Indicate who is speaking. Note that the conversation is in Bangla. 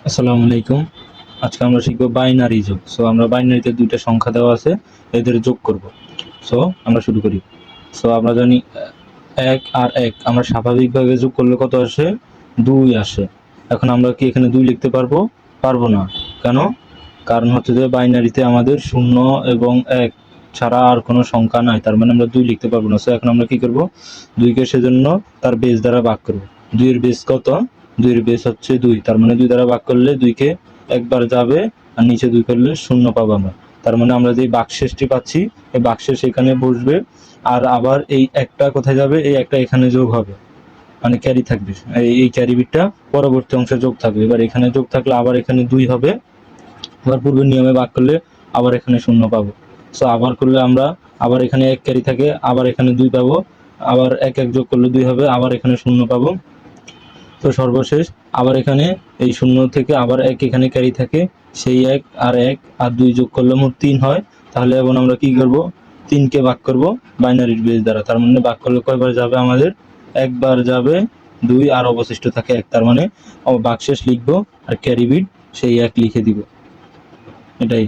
Speaker 1: আসসালামু আলাইকুম। আজকে আমরা শিখব বাইনারি যোগ। সো আমরা বাইনারিতে দুইটা সংখ্যা দেওয়া আছে, এদের যোগ করব। সো আমরা শুরু করি। সো আমরা জানি ১ আর ১ আমরা স্বাভাবিকভাবে যোগ করলে কত আসে? ২ আসে। এখন আমরা কি এখানে ২ লিখতে পারবো? পারবো না। কেন? কারণ হচ্ছে যে বাইনারিতে আমাদের ০ এবং ১ ছাড়া আর কোনো সংখ্যা নাই। তার মানে আমরা ২ লিখতে পারবো না। সো এখন আমরা কি করব? ২ কে সেজন্য তার বেস দ্বারা ভাগ করব। ২ এর বেস কত? ২ এর বেস হচ্ছে ২। তার মানে ২ দ্বারা ভাগ করলে ২ কে একবার যাবে আর নিচে ২ করলে ০ পাবো আমরা। তার মানে আমরা যে ভাগশেষটি পাচ্ছি, এই ভাগশেষ এখানে বসবে আর আবার এই একটা কোথায় যাবে? এই একটা এখানে যোগ হবে। মানে ক্যারি থাকবে। এই ক্যারি বিটটা পরবর্তী অংশে যোগ থাকবে। এবার এখানে যোগ থাকলে আবার এখানে ২ হবে। আবার পূর্বের নিয়মে ভাগ করলে আবার এখানে ০ পাবো। সো আবার করলে আমরা আবার এখানে ১ ক্যারি থাকে, আবার এখানে ২ পাবো, আবার ১ যোগ করলে ২ হবে, আবার এখানে ০ পাবো। তো সর্বশেষ আবার এখানে এই ০ থেকে আবার ১ এখানে ক্যারি থাকে, সেই ১ আর ১ আর ২ যোগ করলে মোট ৩ হয়। তাহলে এখন আমরা কি করব? ৩ কে ভাগ করব বাইনারির বেস দ্বারা। তার মানে ভাগ করলে কয়বার যাবে আমাদের? একবার যাবে, ২ আর অবশিষ্ট থাকে ১। তার মানে ভাগশেষ লিখব আর ক্যারি বিট সেই ১ লিখে দিব। এটাই।